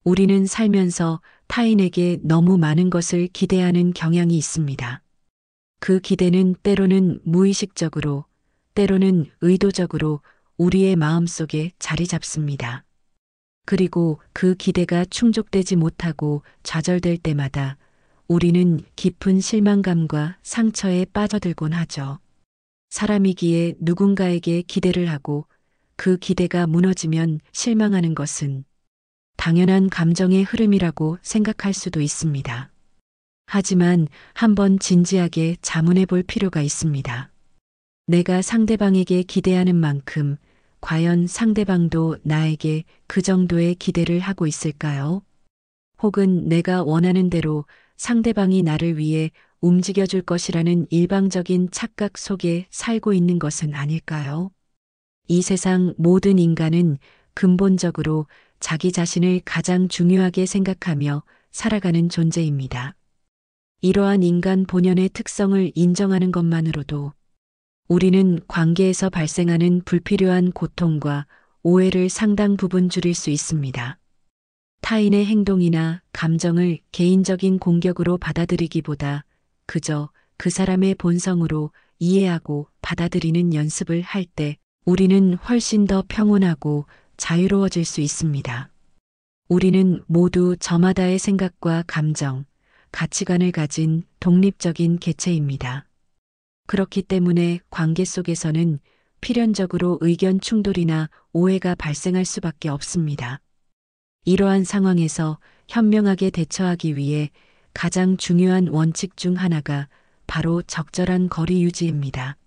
우리는 살면서 타인에게 너무 많은 것을 기대하는 경향이 있습니다. 그 기대는 때로는 무의식적으로, 때로는 의도적으로 우리의 마음속에 자리 잡습니다. 그리고 그 기대가 충족되지 못하고 좌절될 때마다 우리는 깊은 실망감과 상처에 빠져들곤 하죠. 사람이기에 누군가에게 기대를 하고 그 기대가 무너지면 실망하는 것은 당연한 감정의 흐름이라고 생각할 수도 있습니다. 하지만 한번 진지하게 자문해 볼 필요가 있습니다. 내가 상대방에게 기대하는 만큼 과연 상대방도 나에게 그 정도의 기대를 하고 있을까요? 혹은 내가 원하는 대로 상대방이 나를 위해 움직여줄 것이라는 일방적인 착각 속에 살고 있는 것은 아닐까요? 이 세상 모든 인간은 근본적으로 자기 자신을 가장 중요하게 생각하며 살아가는 존재입니다. 이러한 인간 본연의 특성을 인정하는 것만으로도 우리는 관계에서 발생하는 불필요한 고통과 오해를 상당 부분 줄일 수 있습니다. 타인의 행동이나 감정을 개인적인 공격으로 받아들이기보다 그저 그 사람의 본성으로 이해하고 받아들이는 연습을 할 때 우리는 훨씬 더 평온하고 자유로워질 수 있습니다. 우리는 모두 저마다의 생각과 감정, 가치관을 가진 독립적인 개체입니다. 그렇기 때문에 관계 속에서는 필연적으로 의견 충돌이나 오해가 발생할 수밖에 없습니다. 이러한 상황에서 현명하게 대처하기 위해 가장 중요한 원칙 중 하나가 바로 적절한 거리 유지입니다.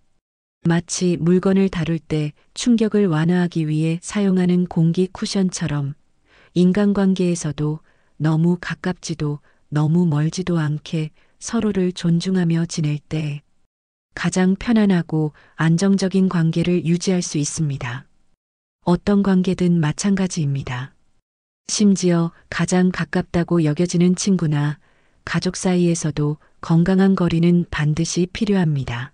마치 물건을 다룰 때 충격을 완화하기 위해 사용하는 공기 쿠션처럼 인간관계에서도 너무 가깝지도 너무 멀지도 않게 서로를 존중하며 지낼 때 가장 편안하고 안정적인 관계를 유지할 수 있습니다. 어떤 관계든 마찬가지입니다. 심지어 가장 가깝다고 여겨지는 친구나 가족 사이에서도 건강한 거리는 반드시 필요합니다.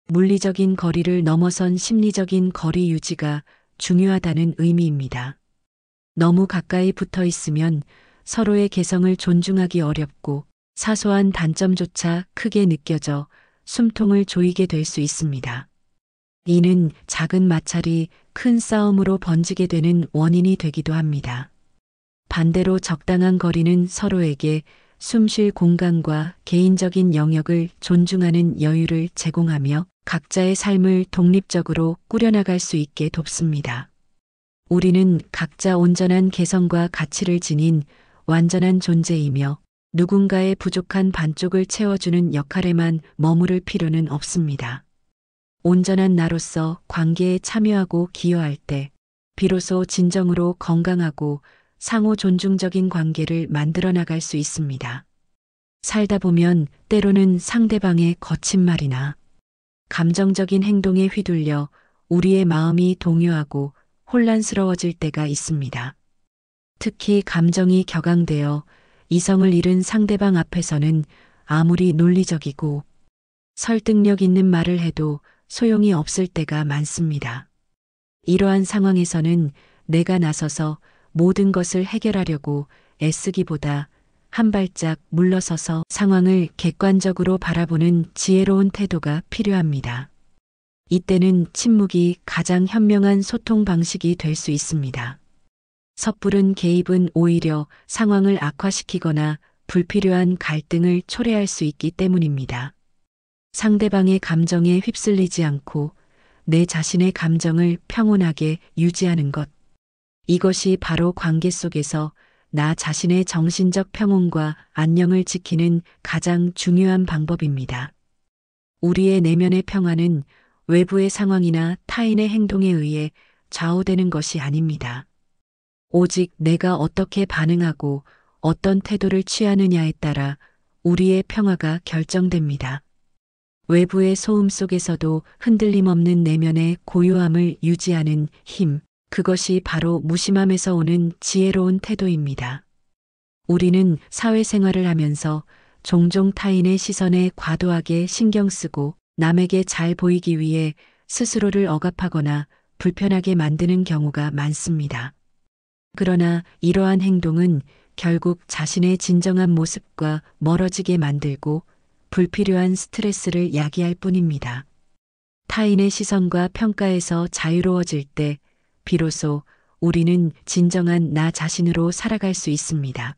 물리적인 거리를 넘어선 심리적인 거리 유지가 중요하다는 의미입니다. 너무 가까이 붙어 있으면 서로의 개성을 존중하기 어렵고 사소한 단점조차 크게 느껴져 숨통을 조이게 될 수 있습니다. 이는 작은 마찰이 큰 싸움으로 번지게 되는 원인이 되기도 합니다. 반대로 적당한 거리는 서로에게 숨쉴 공간과 개인적인 영역을 존중하는 여유를 제공하며 각자의 삶을 독립적으로 꾸려나갈 수 있게 돕습니다. 우리는 각자 온전한 개성과 가치를 지닌 완전한 존재이며 누군가의 부족한 반쪽을 채워주는 역할에만 머무를 필요는 없습니다. 온전한 나로서 관계에 참여하고 기여할 때 비로소 진정으로 건강하고 상호 존중적인 관계를 만들어 나갈 수 있습니다. 살다 보면 때로는 상대방의 거친 말이나 감정적인 행동에 휘둘려 우리의 마음이 동요하고 혼란스러워질 때가 있습니다. 특히 감정이 격앙되어 이성을 잃은 상대방 앞에서는 아무리 논리적이고 설득력 있는 말을 해도 소용이 없을 때가 많습니다. 이러한 상황에서는 내가 나서서 모든 것을 해결하려고 애쓰기보다 한 발짝 물러서서 상황을 객관적으로 바라보는 지혜로운 태도가 필요합니다. 이때는 침묵이 가장 현명한 소통 방식이 될 수 있습니다. 섣부른 개입은 오히려 상황을 악화시키거나 불필요한 갈등을 초래할 수 있기 때문입니다. 상대방의 감정에 휩쓸리지 않고 내 자신의 감정을 평온하게 유지하는 것. 이것이 바로 관계 속에서 나 자신의 정신적 평온과 안녕을 지키는 가장 중요한 방법입니다. 우리의 내면의 평화는 외부의 상황이나 타인의 행동에 의해 좌우되는 것이 아닙니다. 오직 내가 어떻게 반응하고 어떤 태도를 취하느냐에 따라 우리의 평화가 결정됩니다. 외부의 소음 속에서도 흔들림 없는 내면의 고요함을 유지하는 힘, 그것이 바로 무심함에서 오는 지혜로운 태도입니다. 우리는 사회생활을 하면서 종종 타인의 시선에 과도하게 신경 쓰고 남에게 잘 보이기 위해 스스로를 억압하거나 불편하게 만드는 경우가 많습니다. 그러나 이러한 행동은 결국 자신의 진정한 모습과 멀어지게 만들고 불필요한 스트레스를 야기할 뿐입니다. 타인의 시선과 평가에서 자유로워질 때 비로소 우리는 진정한 나 자신으로 살아갈 수 있습니다.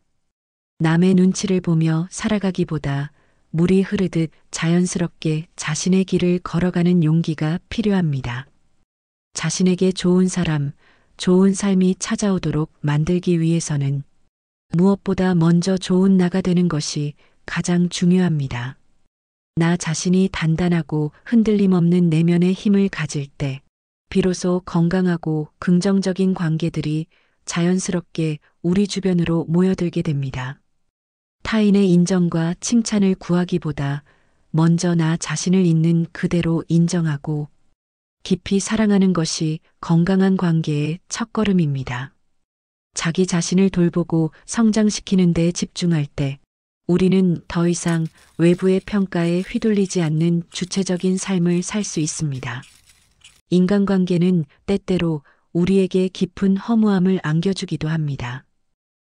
남의 눈치를 보며 살아가기보다 물이 흐르듯 자연스럽게 자신의 길을 걸어가는 용기가 필요합니다. 자신에게 좋은 사람, 좋은 삶이 찾아오도록 만들기 위해서는 무엇보다 먼저 좋은 나가 되는 것이 가장 중요합니다. 나 자신이 단단하고 흔들림 없는 내면의 힘을 가질 때 비로소 건강하고 긍정적인 관계들이 자연스럽게 우리 주변으로 모여들게 됩니다. 타인의 인정과 칭찬을 구하기보다 먼저 나 자신을 있는 그대로 인정하고 깊이 사랑하는 것이 건강한 관계의 첫걸음입니다. 자기 자신을 돌보고 성장시키는 데 집중할 때 우리는 더 이상 외부의 평가에 휘둘리지 않는 주체적인 삶을 살 수 있습니다. 인간관계는 때때로 우리에게 깊은 허무함을 안겨주기도 합니다.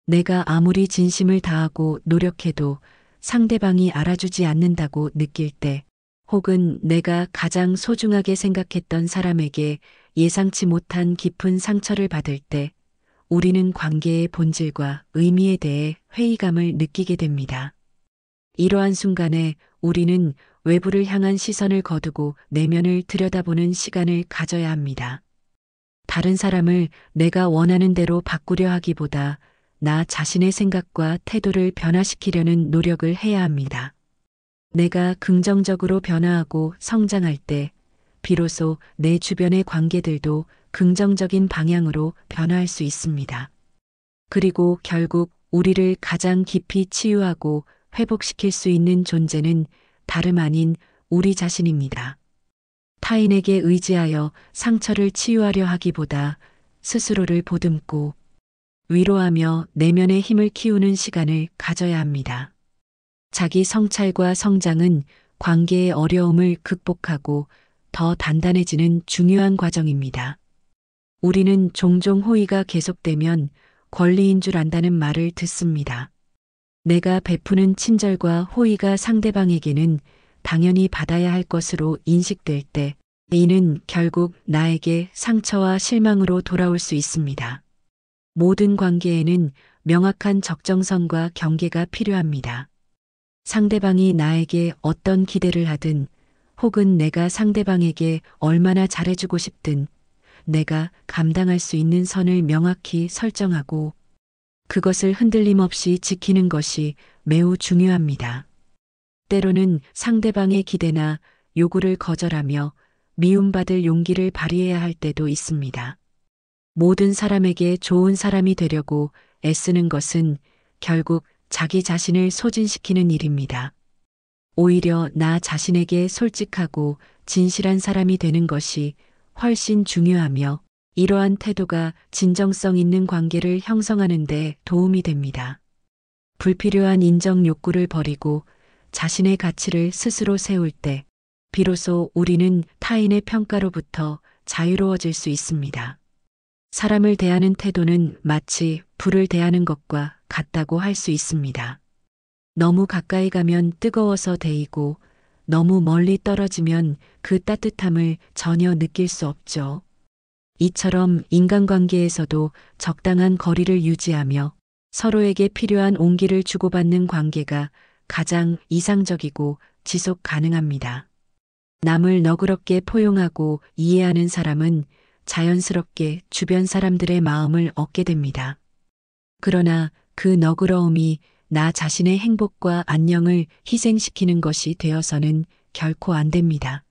내가 아무리 진심을 다하고 노력해도 상대방이 알아주지 않는다고 느낄 때, 혹은 내가 가장 소중하게 생각했던 사람에게 예상치 못한 깊은 상처를 받을 때, 우리는 관계의 본질과 의미에 대해 회의감을 느끼게 됩니다. 이러한 순간에 우리는 외부를 향한 시선을 거두고 내면을 들여다보는 시간을 가져야 합니다. 다른 사람을 내가 원하는 대로 바꾸려 하기보다 나 자신의 생각과 태도를 변화시키려는 노력을 해야 합니다. 내가 긍정적으로 변화하고 성장할 때 비로소 내 주변의 관계들도 긍정적인 방향으로 변화할 수 있습니다. 그리고 결국 우리를 가장 깊이 치유하고 회복시킬 수 있는 존재는 다름 아닌 우리 자신입니다. 타인에게 의지하여 상처를 치유하려 하기보다 스스로를 보듬고 위로하며 내면의 힘을 키우는 시간을 가져야 합니다. 자기 성찰과 성장은 관계의 어려움을 극복하고 더 단단해지는 중요한 과정입니다. 우리는 종종 호의가 계속되면 권리인 줄 안다는 말을 듣습니다. 내가 베푸는 친절과 호의가 상대방에게는 당연히 받아야 할 것으로 인식될 때 이는 결국 나에게 상처와 실망으로 돌아올 수 있습니다. 모든 관계에는 명확한 적정선과 경계가 필요합니다. 상대방이 나에게 어떤 기대를 하든 혹은 내가 상대방에게 얼마나 잘해주고 싶든 내가 감당할 수 있는 선을 명확히 설정하고 그것을 흔들림 없이 지키는 것이 매우 중요합니다. 때로는 상대방의 기대나 요구를 거절하며 미움받을 용기를 발휘해야 할 때도 있습니다. 모든 사람에게 좋은 사람이 되려고 애쓰는 것은 결국 자기 자신을 소진시키는 일입니다. 오히려 나 자신에게 솔직하고 진실한 사람이 되는 것이 훨씬 중요하며 이러한 태도가 진정성 있는 관계를 형성하는 데 도움이 됩니다. 불필요한 인정 욕구를 버리고 자신의 가치를 스스로 세울 때 비로소 우리는 타인의 평가로부터 자유로워질 수 있습니다. 사람을 대하는 태도는 마치 불을 대하는 것과 같다고 할 수 있습니다. 너무 가까이 가면 뜨거워서 데이고 너무 멀리 떨어지면 그 따뜻함을 전혀 느낄 수 없죠. 이처럼 인간관계에서도 적당한 거리를 유지하며 서로에게 필요한 온기를 주고받는 관계가 가장 이상적이고 지속 가능합니다. 남을 너그럽게 포용하고 이해하는 사람은 자연스럽게 주변 사람들의 마음을 얻게 됩니다. 그러나 그 너그러움이 나 자신의 행복과 안녕을 희생시키는 것이 되어서는 결코 안 됩니다.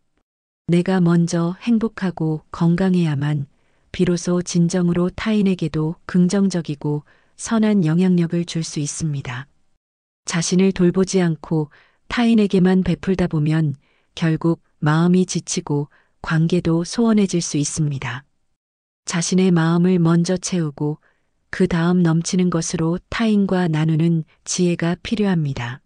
내가 먼저 행복하고 건강해야만 비로소 진정으로 타인에게도 긍정적이고 선한 영향력을 줄 수 있습니다. 자신을 돌보지 않고 타인에게만 베풀다 보면 결국 마음이 지치고 관계도 소원해질 수 있습니다. 자신의 마음을 먼저 채우고 그 다음 넘치는 것으로 타인과 나누는 지혜가 필요합니다.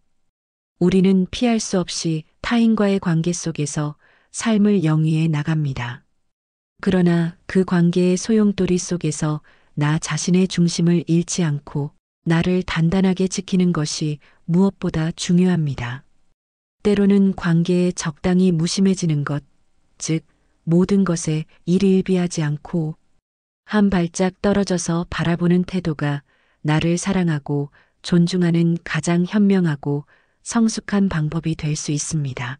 우리는 피할 수 없이 타인과의 관계 속에서 삶을 영위해 나갑니다. 그러나 그 관계의 소용돌이 속에서 나 자신의 중심을 잃지 않고 나를 단단하게 지키는 것이 무엇보다 중요합니다. 때로는 관계에 적당히 무심해지는 것, 즉, 모든 것에 일일비하지 않고 한 발짝 떨어져서 바라보는 태도가 나를 사랑하고 존중하는 가장 현명하고 성숙한 방법이 될 수 있습니다.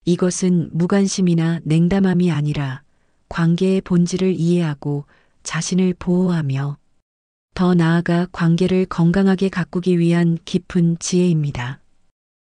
이것은 무관심이나 냉담함이 아니라 관계의 본질을 이해하고 자신을 보호하며 더 나아가 관계를 건강하게 가꾸기 위한 깊은 지혜입니다.